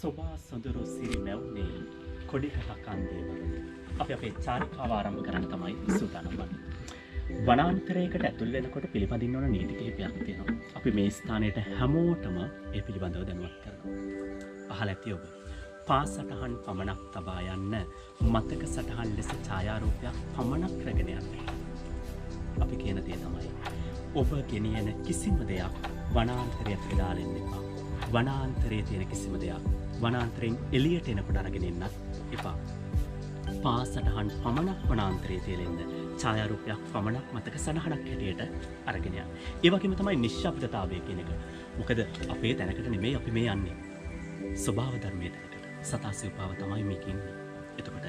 සොබා සොඳුරු සිරි මැවුනේ කොඩිගහ කන්දේ වරද. අපි අපේ චාරිකාව ආරම්භ කරන්න තමයි සූදානම් වන්නේ. වනාන්තරයකට ඇතුල් වෙනකොට පිළිපදින්න ඕන නීති කිහිපයක් තියෙනවා. අපි මේ ස්ථානයට හැමෝටම ඒ පිළිබඳව දැනුවත් කරනවා. අහලා ඇති ඔබ. පාසටහන් පමණක් තබා යන්න මතක සටහන් ලෙස ඡායාරූපයක් පමණක් රැගෙන යන්න. අපි කියන දේ තමයි ඔබ ගෙනියන කිසිම දෙයක් වනාන්තරයට දාලා එන්න එපා. වනාන්තරයේ තියෙන කිසිම දෙයක් වනාන්තරයෙන් එළියට එනකොට අරගෙන එන්නත් එපා. පාසටහන් පමණක් වනාන්තරයේ තියලෙන්න ඡායාරූපයක් පමණක් මතක සටහනක් හැටියට අරගෙන යන්න. ඒ වගේම තමයි නිශ්ශබ්දතාවය කියන එක. මොකද අපේ තැනකට නෙමෙයි අපි මේ යන්නේ. ස්වභාව ධර්මයේ තැනකට. සතා සිව්පාව තමයි මේක ඉන්නේ. එතකොට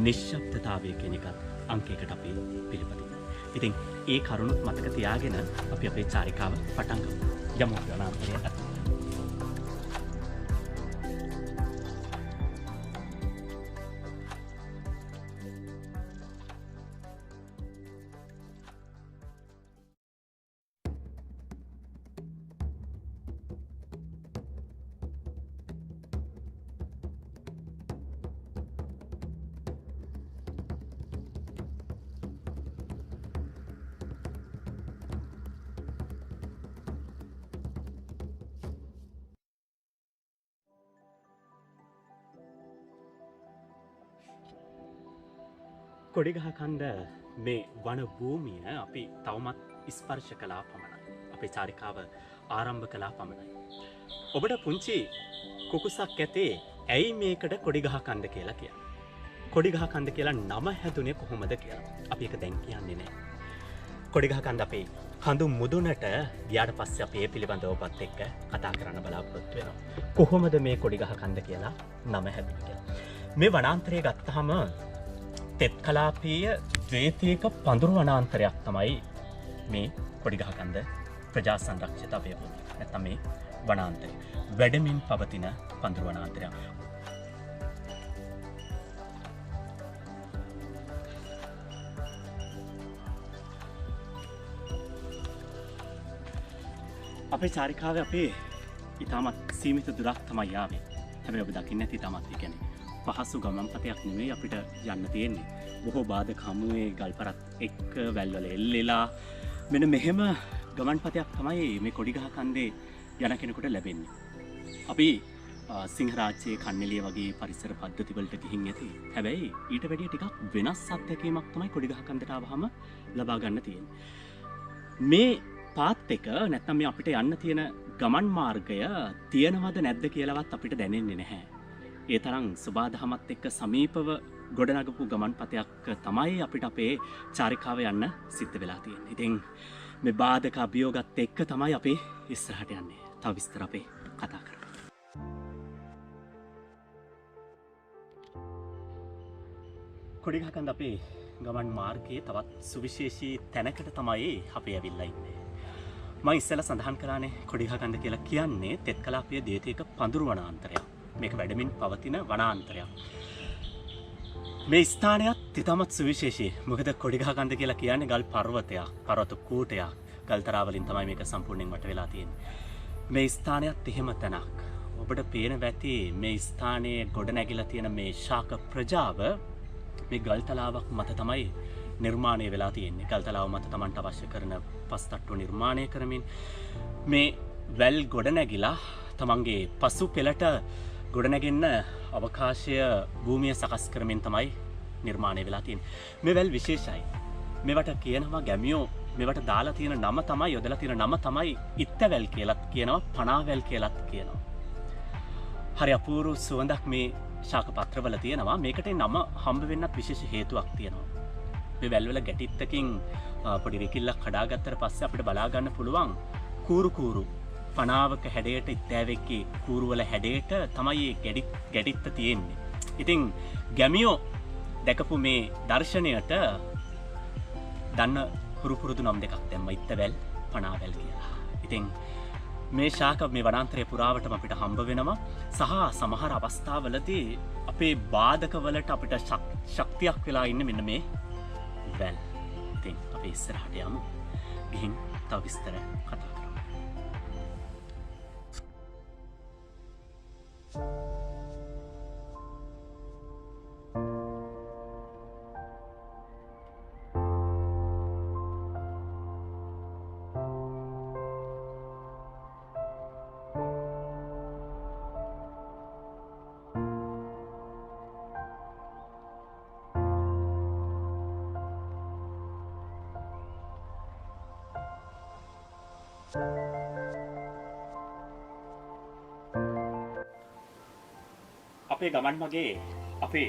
නිශ්ශබ්දතාවය කියන එකත් අංකයකට අපි පිළිපදිනවා. ඉතින් ඒ කරුණුත් මතක තියාගෙන අපි අපේ චාරිකාව පටන් ගමු. යමු වනාන්තරයට. කොඩිගහ කන්ද මේ වන භූමිය අපි තවමත් ස්පර්ශ කළා පමණයි. අපේ චාරිකාව ආරම්භ කළා පමණයි. ඔබට පුංචි කුකුසක් ඇතේ ඇයි මේකට කොඩිගහ කන්ද කියලා කියන්නේ. කොඩිගහ කන්ද කියලා නම හැදුනේ කොහොමද කියලා. අපි ඒක දැන් කියන්නේ නැහැ. කොඩිගහ කන්ද අපේ කඳු මුදුනට ගියාට පස්සේ අපි ඒ පිළිබඳව ඔබත් එක්ක කතා කරන්න බලාපොරොත්තු වෙනවා. කොහොමද මේ කොඩිගහ කන්ද කියලා නම හැදුනේ කියලා. මේ වනාන්තරය ගත්තාම තෙත් කලාපීය ද්වේතීක පඳුරු වනාන්තරයක් තමයි මේ කොඩිගහ කන්ද ප්‍රජා සංරක්ෂිත අභය භූමිය. නැත්නම් මේ වනාන්තරය. වැඩමින් පවතින පඳුරු වනාන්තරයක්. අපේ චාරිකාවේ අපේ ඊටමත් සීමිත දුරක් තමයි ආවේ. හැබැයි ඔබ දකින්න ඇති ඊටමත් කියන්නේ පහසු ගමන්පතයක් නෙමෙයි අපිට යන්න තියෙන්නේ. බොහෝ බාධක හමුවේ ගල්පරත් එක්ක වැල්වල එල්ලෙලා මෙන්න මෙහෙම ගමන්පතයක් තමයි මේ කොඩිගහ කන්දේ යන කෙනෙකුට ලැබෙන්නේ. අපි සිංහරාජ්‍යයේ කන්නලිය වගේ පරිසර පද්ධති වලට ගිහින් ඇති. හැබැයි ඊට වැඩිය ටිකක් වෙනස් අත්දැකීමක් තමයි කොඩිගහ කන්දට ආවහම ලබා ගන්න තියෙන්නේ. මේ පාත් එක නැත්නම් මේ අපිට යන්න තියෙන ගමන් මාර්ගය තියෙනවද නැද්ද කියලාවත් අපිට දැනෙන්නේ නැහැ. ඒ තරම් සබාදහමත් එක්ක සමීපව ගොඩනගපු ගමන්පතයක් තමයි අපිට අපේ චාරිකාව යන්න සිද්ධ වෙලා තියෙන්නේ. ඉතින් මේ බාධක අභියෝගත් එක්ක තමයි අපි ඉස්සරහට යන්නේ. තව විස්තර අපි කතා කරමු. කොඩිගහ කන්ද අපේ ගමන් මාර්ගයේ තවත් සුවිශේෂී තැනකට තමයි අපි ඇවිල්ලා ඉන්නේ. මම ඉස්සෙල්ලා සඳහන් කළානේ කොඩිගහ කන්ද කියලා කියන්නේ තෙත් කලාපීය දේතීක පඳුරු වනාන්තරයක්. මේක වැඩමින් පවතින වනාන්තරයක්. මේ ස්ථානයත් ඉතාමත් සුවිශේෂී. මොකද කොඩිගහ කන්ද කියලා කියන්නේ ගල් පර්වතයක්, පර්වත කූටයක්. ගල්තරා වලින් තමයි මේක සම්පූර්ණයෙන් වට වෙලා තියෙන්නේ. මේ ස්ථානයත් එහෙම තැනක්. ඔබට පේන වැටි මේ ස්ථානයේ ගොඩ නැගිලා තියෙන මේ ශාක ප්‍රජාව මේ ගල්තලාවක් මත තමයි නිර්මාණය වෙලා තියෙන්නේ. ගල්තලාව මත Tamanට අවශ්‍ය කරන පස්තට්ටු නිර්මාණය කරමින් මේ වැල් ගොඩ නැගිලා තමන්ගේ පසු පෙළට ගොඩනැගෙන්න අවකාශය භූමිය සකස් කරමින් තමයි නිර්මාණය වෙලා තියෙන්නේ. මේ වැල් විශේෂයි. මේවට කියනවා ගැමියෝ මේවට දාලා තියෙන නම තමයි යොදලා තියෙන නම තමයි ඉත්තවැල් කියලාත් කියනවා, පනාවැල් කියලාත් කියනවා. හරි අපූර්ව සුවඳක් මේ ශාක පත්‍රවල තියෙනවා. මේකට නම හම්බ වෙන්නත් විශේෂ හේතුවක් තියෙනවා. මේ වැල්වල ගැටිත්තකින් පොඩි රිකිල්ලක් කඩාගත්තට පස්සේ අපිට බලා ගන්න පුළුවන් කූරු පනාවක හැඩයට ඉත්තෑවෙක්කේ කූරුවල හැඩයට තමයි ගැටිත්ත තියෙන්නේ. ඉතින් ගැමියෝ දැකපු මේ දර්ශනයට දන්න හුරුපුරුදු නම් දෙකක් දැම්ම ඉත්තවැල්, පනාවැල් කියලා. ඉතින් මේ ශාක මේ වනාන්තරය පුරාවටම අපිට හම්බ වෙනවා. සහ සමහර අවස්ථාවලදී අපේ බාධකවලට අපිට ශක්තියක් වෙලා ඉන්නේ මෙන්න මේ වැල්. ඉතින් අපි ඉස්සරහට යමු. ගිහින් තව විස්තර කතා කරමු. අපේ ගමන් මගේ අපේ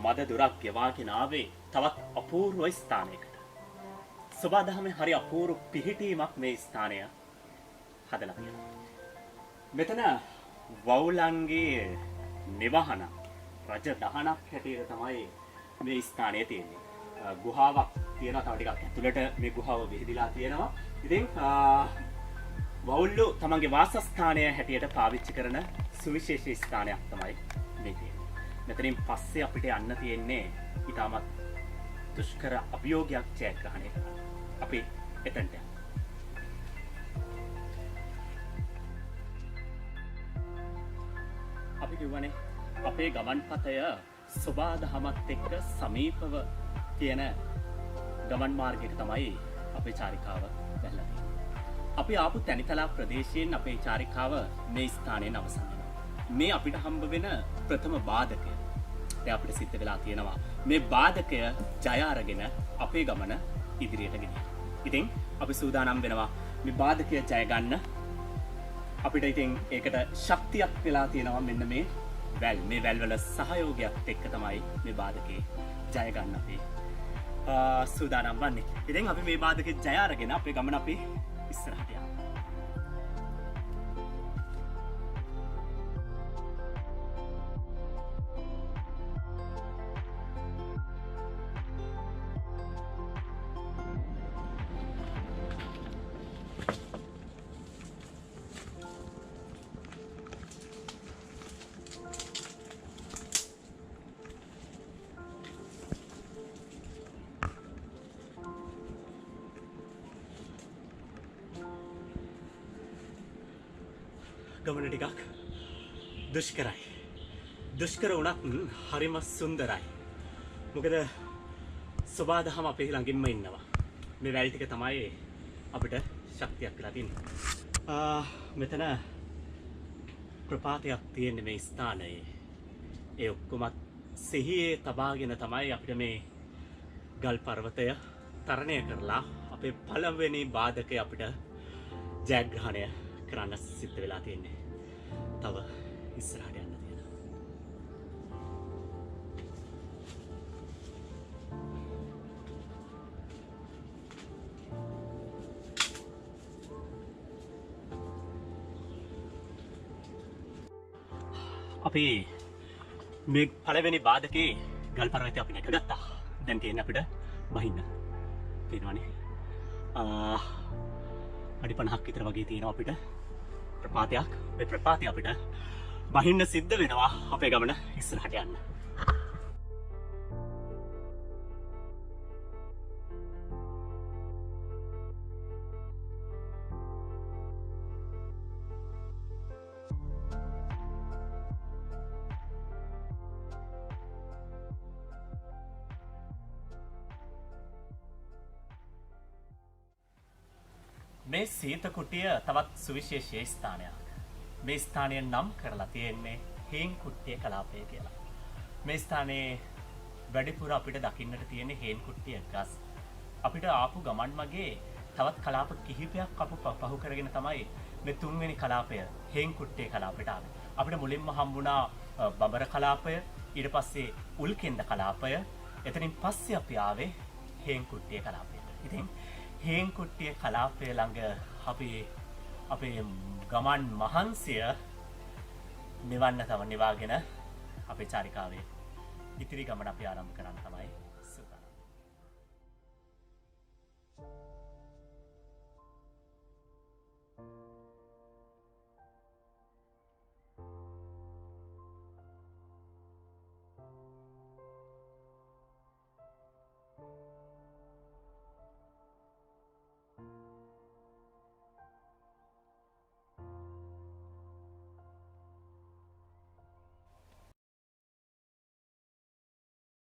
මද දුරක් ගෙවාගෙන ආවේ තවත් අපූර්ව ස්ථානයකට. සබාදහමේ හරි අපූර්ව පිහිටීමක් මේ ස්ථානය හදලා තියෙනවා. මෙතන වවුලන්ගේ නිවහන රජ දහනක් හැටියට තමයි මේ ස්ථානය තියෙන්නේ. ගුහාවක් තියෙනවා, තව ටිකක් ඇතුළට මේ ගුහාව විහිදිලා තියෙනවා. ඉතින් වවුල්ලෝ තමන්ගේ වාසස්ථානය හැටියට පාවිච්චි කරන සුවිශේෂී ස්ථානයක් තමයි මේ තියෙන්නේ. මෙතනින් පස්සේ අපිට යන්න තියෙන්නේ ඊටමත් දුෂ්කර අභියෝගයක් ජයග්‍රහණය කරන්න. අපි එතනට යමු. අපි කියවනේ අපේ ගමන්පතය සබාදහමත් එක්ක සමීපව තියෙන ගමන් මාර්ගයක තමයි අපේ චාරිකාව වැළලා තියෙන්නේ. අපි ආපු තැනිතලා ප්‍රදේශයෙන් අපේ චාරිකාව මේ ස්ථානයෙන් අවසන් වෙනවා. මේ අපිට හම්බ වෙන ප්‍රථම බාධකය. දැන් අපිට සිද්ධ වෙලා තියෙනවා මේ බාධකය ජය අරගෙන අපේ ගමන ඉදිරියට ගෙනියන්න. ඉතින් අපි සූදානම් වෙනවා මේ බාධකය ජය ගන්න. අපිට ඉතින් ඒකට ශක්තියක් වෙලා තියෙනවා මෙන්න මේ වැල් වල සහයෝගයක් එක්ක තමයි මේ බාධකේ ජය ගන්න අපි සූදානම් වන්නේ. ඉතින් අපි මේ බාධකේ ජය අරගෙන අපේ ගමන අපි ඉස්සරහට යනවා. ගමන ටිකක් දුෂ්කරයි. දුෂ්කර වුණත් හරිම සුන්දරයි. මොකද සබාදහම අපේ ළඟින්ම ඉන්නවා. මේ වැල් ටික තමයි අපිට ශක්තියක් වෙලා තියෙන්නේ. මෙතන ප්‍රපාතයක් තියෙන මේ ස්ථානයේ ඒ ඔක්කොමත් සිහියේ තබාගෙන තමයි අපිට මේ ගල් පර්වතය තරණය කරලා අපේ පළවෙනි බාධකය අපිට ජයග්‍රහණය කරන්න සිද්ධ වෙලා තියෙන්නේ. තව ඉස්සරහට යන්න තියෙනවා. අපි මේ පළවෙනි බාධකේ ගල් පර්වතය අපි නැගගත්තා. දැන් තියෙන්නේ අපිට බහින්න. තේරෙනවනේ. අඩි 50ක් විතර වගේ තියෙනවා අපිට ප්‍රපාතයක්. මේ ප්‍රපාතය අපිට බහින්න සිද්ධ වෙනවා අපේ ගමන ඉස්සරහට යන්න. මේ සීත කුටිය තවත් සුවිශේෂී ස්ථානයක්. මේ ස්ථානය නම් කරලා තියෙන්නේ හේන් කුට්ටිය කලාපය කියලා. මේ ස්ථානයේ වැඩිපුර අපිට දකින්නට තියෙන හේන් කුට්ටිය ගස්. අපිට ආපු ගමන් මගේ තවත් කලාප කිහිපයක් අපු පහු කරගෙන තමයි මේ තුන්වෙනි කලාපය හේන් කුට්ටිය කලාපයට ආවේ. අපිට මුලින්ම හම්බුණා බඹර කලාපය, ඊට පස්සේ උල්කෙන්ද කලාපය, එතනින් පස්සේ අපි ආවේ හේන් කුට්ටිය කලාපයට. ඉතින් හේන් කුට්ටිය කලාපය ළඟ අපි අපේ ගමන් මහන්සිය නිවන්න තව නිවාගෙන අපේ චාරිකාවේ ඉතිරි ගමන අපි ආරම්භ කරන්න තමයි